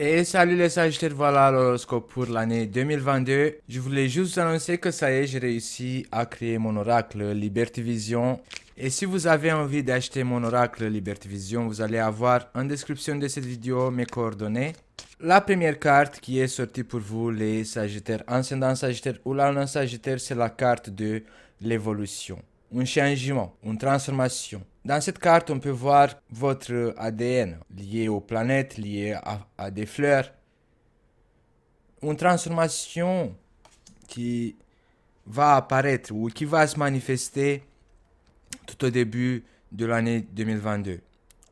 Et salut les Sagittaires, voilà l'horoscope pour l'année 2022. Je voulais juste vous annoncer que ça y est, j'ai réussi à créer mon oracle Liberty Vision. Et si vous avez envie d'acheter mon oracle Liberty Vision, vous allez avoir en description de cette vidéo mes coordonnées. La première carte qui est sortie pour vous, les Sagittaires, ascendant Sagittaire ou l'Alun Sagittaire, c'est la carte de l'évolution. Un changement, une transformation. Dans cette carte, on peut voir votre ADN lié aux planètes, lié à des fleurs. Une transformation qui va apparaître ou qui va se manifester tout au début de l'année 2022.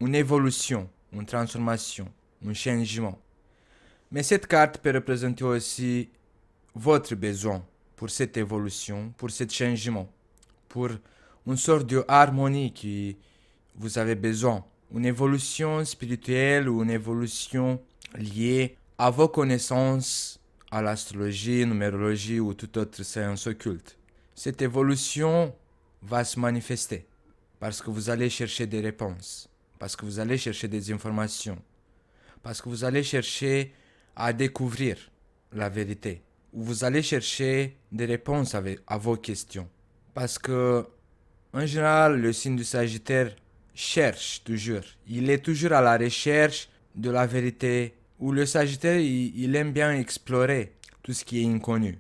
Une évolution, une transformation, un changement. Mais cette carte peut représenter aussi votre besoin pour cette évolution, pour ce changement, pour une sorte de harmonie que vous avez besoin. Une évolution spirituelle ou une évolution liée à vos connaissances, à l'astrologie, numérologie ou toute autre séance occulte. Cette évolution va se manifester parce que vous allez chercher des réponses, parce que vous allez chercher des informations, parce que vous allez chercher à découvrir la vérité, ou vous allez chercher des réponses à vos questions. Parce que, en général, le signe du Sagittaire cherche toujours. Il est toujours à la recherche de la vérité, ou le Sagittaire, il aime bien explorer tout ce qui est inconnu.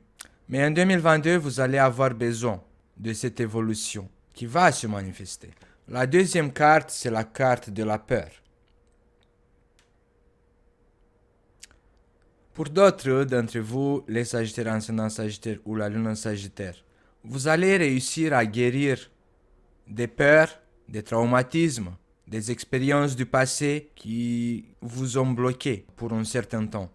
Mais en 2022, vous allez avoir besoin de cette évolution qui va se manifester. La deuxième carte, c'est la carte de la peur. Pour d'autres d'entre vous, les Sagittaires ascendant Sagittaire ou la Lune en Sagittaire, vous allez réussir à guérir des peurs, des traumatismes, des expériences du passé qui vous ont bloqué pour un certain temps.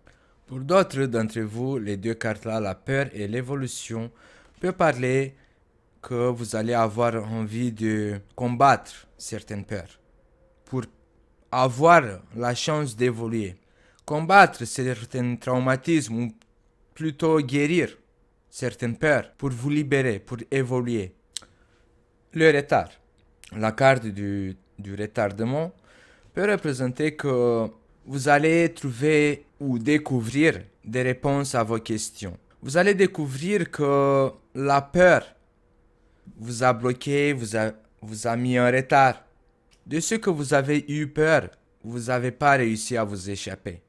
Pour d'autres d'entre vous, les deux cartes-là, la peur et l'évolution, peuvent parler que vous allez avoir envie de combattre certaines peurs pour avoir la chance d'évoluer. Combattre certains traumatismes ou plutôt guérir certaines peurs pour vous libérer, pour évoluer. Le retard. La carte du retardement peut représenter que vous allez trouver ou découvrir des réponses à vos questions. Vous allez découvrir que la peur vous a bloqué, vous a mis en retard. De ce que vous avez eu peur, vous n'avez pas réussi à vous échapper.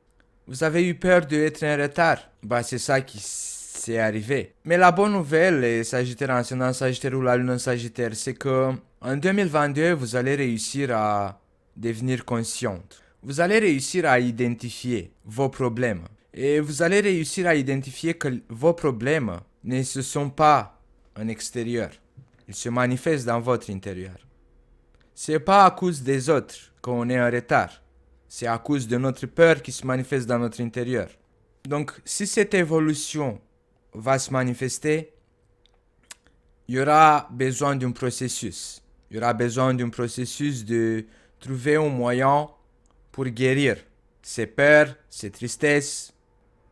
Vous avez eu peur d'être en retard. C'est ça qui s'est arrivé. Mais la bonne nouvelle, les Sagittaires ascendant Sagittaire ou la Lune en Sagittaire, c'est que en 2022, vous allez réussir à devenir consciente. Vous allez réussir à identifier vos problèmes. Et vous allez réussir à identifier que vos problèmes ne se sont pas en extérieur. Ils se manifestent dans votre intérieur. C'est pas à cause des autres qu'on est en retard. C'est à cause de notre peur qui se manifeste dans notre intérieur. Donc, si cette évolution va se manifester, il y aura besoin d'un processus. Il y aura besoin d'un processus de trouver un moyen pour guérir ces peurs, ces tristesses.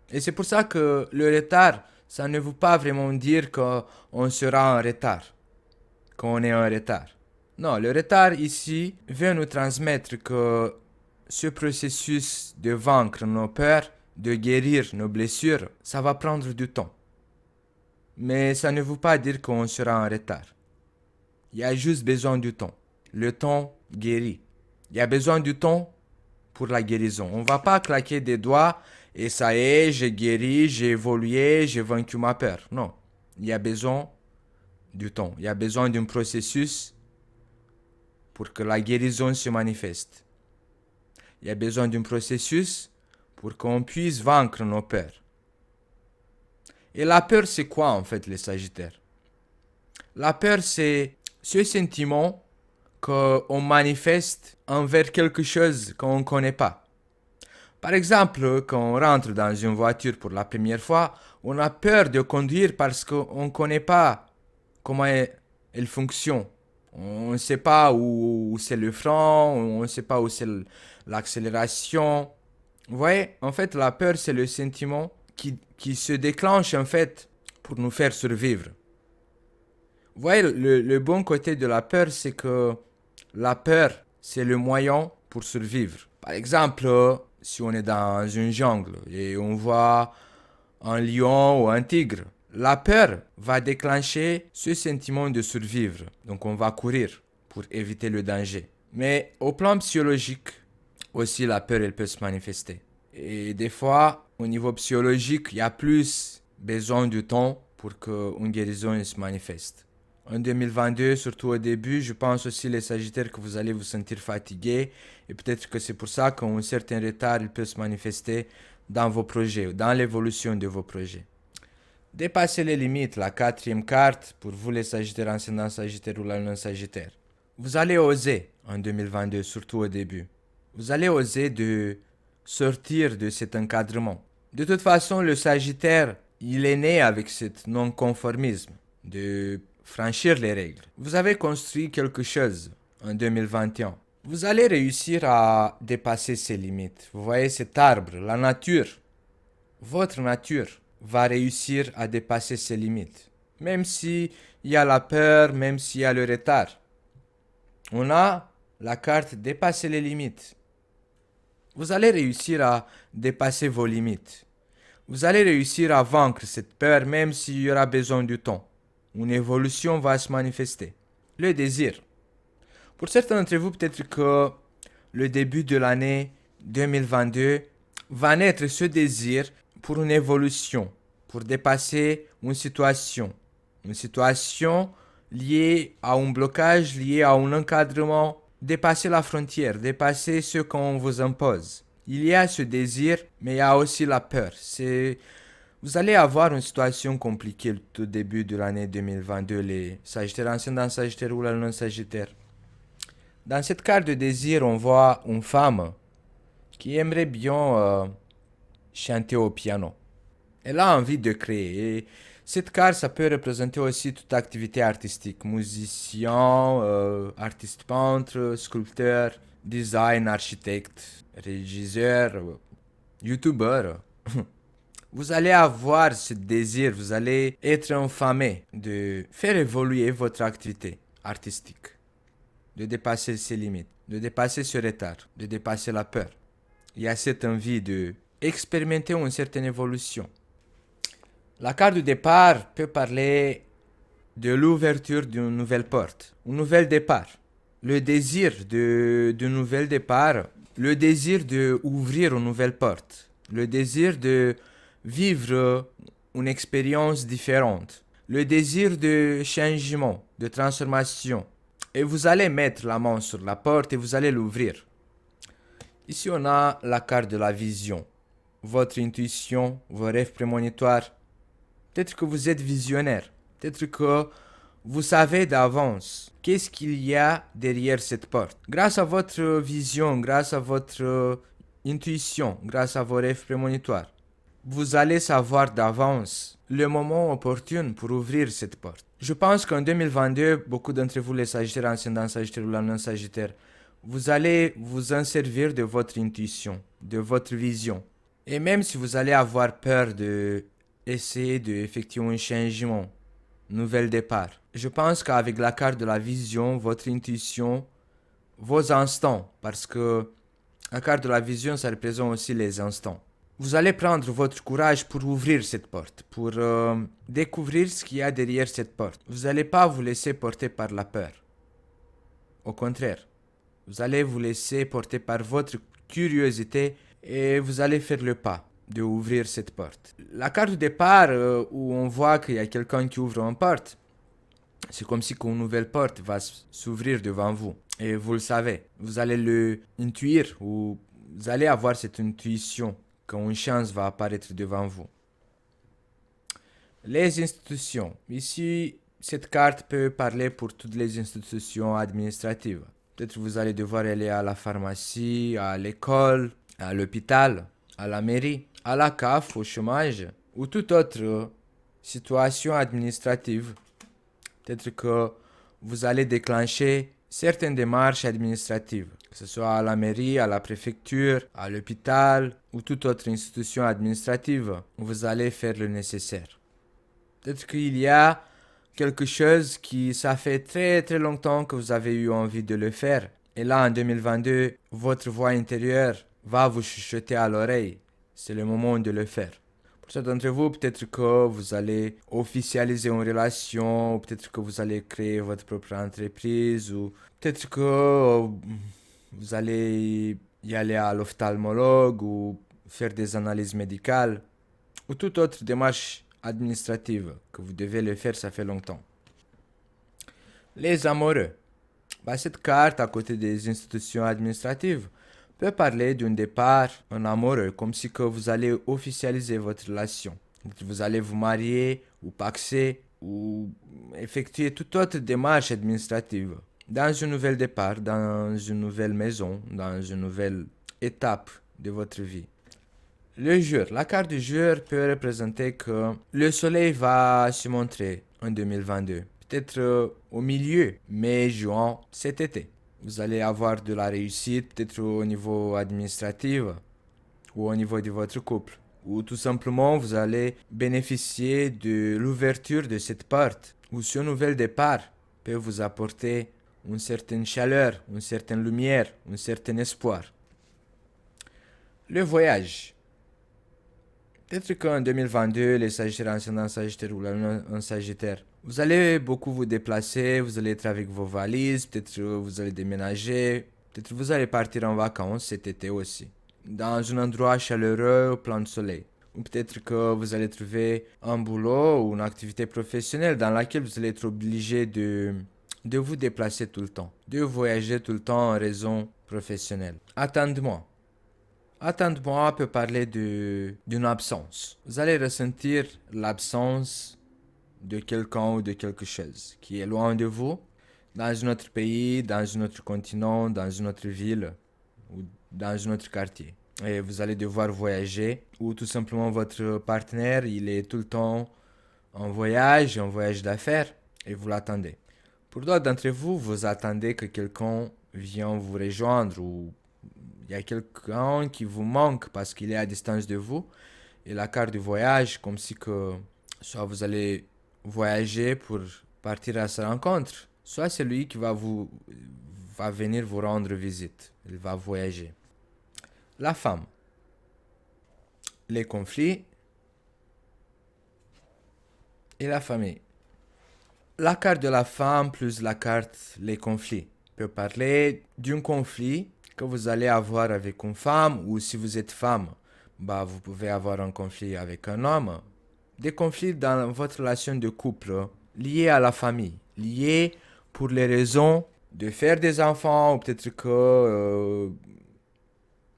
Et c'est pour ça que le retard, ça ne veut pas vraiment dire qu'on sera en retard, qu'on est en retard. Non, le retard ici veut nous transmettre que ce processus de vaincre nos peurs, de guérir nos blessures, ça va prendre du temps. Mais ça ne veut pas dire qu'on sera en retard. Il y a juste besoin du temps. Le temps guérit. Il y a besoin du temps pour la guérison. On ne va pas claquer des doigts et ça y est, j'ai guéri, j'ai évolué, j'ai vaincu ma peur. Non. Il y a besoin du temps. Il y a besoin d'un processus pour que la guérison se manifeste. Il y a besoin d'un processus pour qu'on puisse vaincre nos peurs. Et la peur, c'est quoi en fait, les Sagittaires? La peur, c'est ce sentiment qu'on manifeste envers quelque chose qu'on ne connaît pas. Par exemple, quand on rentre dans une voiture pour la première fois, on a peur de conduire parce qu'on ne connaît pas comment elle fonctionne. On ne sait pas où c'est le frein, on ne sait pas où c'est l'accélération. Vous voyez, en fait, la peur, c'est le sentiment qui se déclenche, en fait, pour nous faire survivre. Vous voyez, le bon côté de la peur, c'est que la peur, c'est le moyen pour survivre. Par exemple, si on est dans une jungle et on voit un lion ou un tigre, la peur va déclencher ce sentiment de survivre. Donc on va courir pour éviter le danger. Mais au plan psychologique, aussi la peur elle peut se manifester. Et des fois, au niveau psychologique, il y a plus besoin de temps pour qu'une guérison se manifeste. En 2022, surtout au début, je pense aussi les Sagittaires que vous allez vous sentir fatigué et peut-être que c'est pour ça qu'un certain retard il peut se manifester dans vos projets, dans l'évolution de vos projets. Dépassez les limites, la quatrième carte pour vous les Sagittaires ascendant Sagittaire ou la lune Sagittaire. Vous allez oser en 2022, surtout au début. Vous allez oser de sortir de cet encadrement. De toute façon, le Sagittaire, il est né avec ce non-conformisme, de franchir les règles. Vous avez construit quelque chose en 2021. Vous allez réussir à dépasser ces limites. Vous voyez cet arbre, la nature, votre nature va réussir à dépasser ses limites. Même s'il y a la peur, même s'il y a le retard. On a la carte dépasser les limites. Vous allez réussir à dépasser vos limites. Vous allez réussir à vaincre cette peur même s'il y aura besoin du temps. Une évolution va se manifester. Le désir. Pour certains d'entre vous, peut-être que le début de l'année 2022 va naître ce désir pour une évolution, pour dépasser une situation liée à un blocage, liée à un encadrement, dépasser la frontière, dépasser ce qu'on vous impose. Il y a ce désir, mais il y a aussi la peur. Vous allez avoir une situation compliquée au début de l'année 2022, les Sagittaires ascendant Sagittaire ou la lune Sagittaire. Dans cette carte de désir, on voit une femme qui aimerait bien chanter au piano. Elle a envie de créer. Et cette carte, ça peut représenter aussi toute activité artistique. Musicien, artiste peintre, sculpteur, design, architecte, régisseur, youtubeur. Vous allez avoir ce désir, vous allez être infamé de faire évoluer votre activité artistique, de dépasser ses limites, de dépasser ce retard, de dépasser la peur. Il y a cette envie de expérimenter une certaine évolution. La carte de départ peut parler de l'ouverture d'une nouvelle porte, un nouvel départ. Le désir de nouvel départ, le désir d'ouvrir une nouvelle porte, le désir de vivre une expérience différente, le désir de changement, de transformation. Et vous allez mettre la main sur la porte et vous allez l'ouvrir. Ici, on a la carte de la vision, votre intuition, vos rêves prémonitoires. Peut-être que vous êtes visionnaire, peut-être que vous savez d'avance qu'est-ce qu'il y a derrière cette porte. Grâce à votre vision, grâce à votre intuition, grâce à vos rêves prémonitoires, vous allez savoir d'avance le moment opportun pour ouvrir cette porte. Je pense qu'en 2022, beaucoup d'entre vous, les Sagittaires ascendant Sagittaire ou la lune Sagittaire, vous allez vous en servir de votre intuition, de votre vision. Et même si vous allez avoir peur de essayer d'effectuer un changement, nouvel départ, je pense qu'avec la carte de la vision, votre intuition, vos instants, parce que la carte de la vision, ça représente aussi les instants. Vous allez prendre votre courage pour ouvrir cette porte, pour découvrir ce qu'il y a derrière cette porte. Vous n'allez pas vous laisser porter par la peur. Au contraire, vous allez vous laisser porter par votre curiosité et vous allez faire le pas de ouvrir cette porte. La carte de départ où on voit qu'il y a quelqu'un qui ouvre une porte, c'est comme si une nouvelle porte va s'ouvrir devant vous. Et vous le savez, vous allez le intuire ou vous allez avoir cette intuition qu'une chance va apparaître devant vous. Les institutions. Ici, cette carte peut parler pour toutes les institutions administratives. Peut-être vous allez devoir aller à la pharmacie, à l'école, à l'hôpital, à la mairie, à la CAF, au chômage ou toute autre situation administrative. Peut-être que vous allez déclencher certaines démarches administratives, que ce soit à la mairie, à la préfecture, à l'hôpital ou toute autre institution administrative. Vous allez faire le nécessaire. Peut-être qu'il y a quelque chose qui ça fait très longtemps que vous avez eu envie de le faire. Et là, en 2022, votre voix intérieure va vous chuchoter à l'oreille. C'est le moment de le faire. Pour certains d'entre vous, peut-être que vous allez officialiser une relation, ou peut-être que vous allez créer votre propre entreprise, ou peut-être que vous allez y aller à l'ophtalmologue ou faire des analyses médicales, ou toute autre démarche administrative que vous devez le faire, ça fait longtemps. Les amoureux. Cette carte, à côté des institutions administratives, peut parler d'un départ en amoureux, comme si que vous allez officialiser votre relation. Vous allez vous marier, ou paxer, ou effectuer toute autre démarche administrative. Dans un nouvel départ, dans une nouvelle maison, dans une nouvelle étape de votre vie. Le jour. La carte du jour peut représenter que le soleil va se montrer en 2022. Peut-être au milieu, mai, juin, cet été. Vous allez avoir de la réussite, peut-être au niveau administratif ou au niveau de votre couple. Ou tout simplement, vous allez bénéficier de l'ouverture de cette porte. Ou ce nouvel départ peut vous apporter une certaine chaleur, une certaine lumière, un certain espoir. Le voyage. Peut-être qu'en 2022, les Sagittaires ascendant Sagittaire ou la Lune en Sagittaire, vous allez beaucoup vous déplacer, vous allez être avec vos valises, peut-être vous allez déménager, peut-être vous allez partir en vacances cet été aussi, dans un endroit chaleureux, plein de soleil. Ou peut-être que vous allez trouver un boulot ou une activité professionnelle dans laquelle vous allez être obligé de vous déplacer tout le temps, de voyager tout le temps en raison professionnelle. Attendez-moi. Attendement peut parler d'une absence. Vous allez ressentir l'absence de quelqu'un ou de quelque chose qui est loin de vous, dans un autre pays, dans un autre continent, dans une autre ville ou dans un autre quartier. Et vous allez devoir voyager ou tout simplement votre partenaire, il est tout le temps en voyage d'affaires et vous l'attendez. Pour d'autres d'entre vous, vous attendez que quelqu'un vienne vous rejoindre ou il y a quelqu'un qui vous manque parce qu'il est à distance de vous. Et la carte du voyage, comme si que soit vous allez voyager pour partir à sa rencontre, soit c'est lui qui va venir vous rendre visite. Il va voyager. La femme. Les conflits et la famille. La carte de la femme plus la carte les conflits peut parler d'un conflit que vous allez avoir avec une femme, ou si vous êtes femme, vous pouvez avoir un conflit avec un homme. Des conflits dans votre relation de couple liés à la famille, liés pour les raisons de faire des enfants, ou peut-être que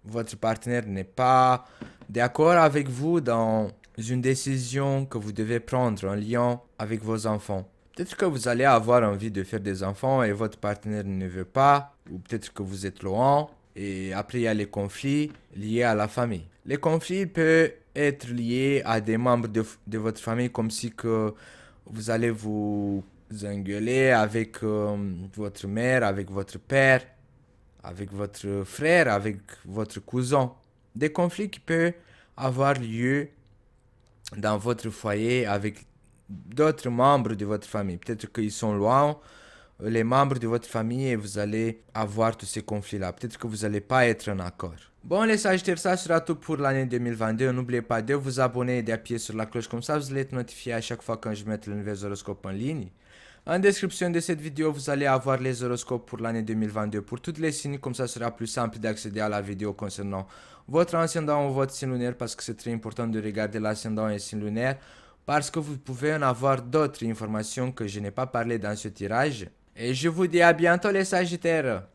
votre partenaire n'est pas d'accord avec vous dans une décision que vous devez prendre en lien avec vos enfants. Peut-être que vous allez avoir envie de faire des enfants et votre partenaire ne veut pas, ou peut-être que vous êtes loin, et après il y a les conflits liés à la famille. Les conflits peuvent être liés à des membres de votre famille, comme si que vous allez vous engueuler avec votre mère, avec votre père, avec votre frère, avec votre cousin. Des conflits qui peuvent avoir lieu dans votre foyer avec d'autres membres de votre famille. Peut-être qu'ils sont loin, les membres de votre famille, et vous allez avoir tous ces conflits-là. Peut-être que vous n'allez pas être en accord. Bon, les Sagittaires, ça sera tout pour l'année 2022. N'oubliez pas de vous abonner et d'appuyer sur la cloche, comme ça vous allez être notifié à chaque fois quand je mette le nouvel horoscope en ligne. En description de cette vidéo, vous allez avoir les horoscopes pour l'année 2022 pour toutes les signes, comme ça sera plus simple d'accéder à la vidéo concernant votre ascendant ou votre signe lunaire, parce que c'est très important de regarder l'ascendant et le signe lunaire, parce que vous pouvez en avoir d'autres informations que je n'ai pas parlé dans ce tirage. Et je vous dis à bientôt les Sagittaires.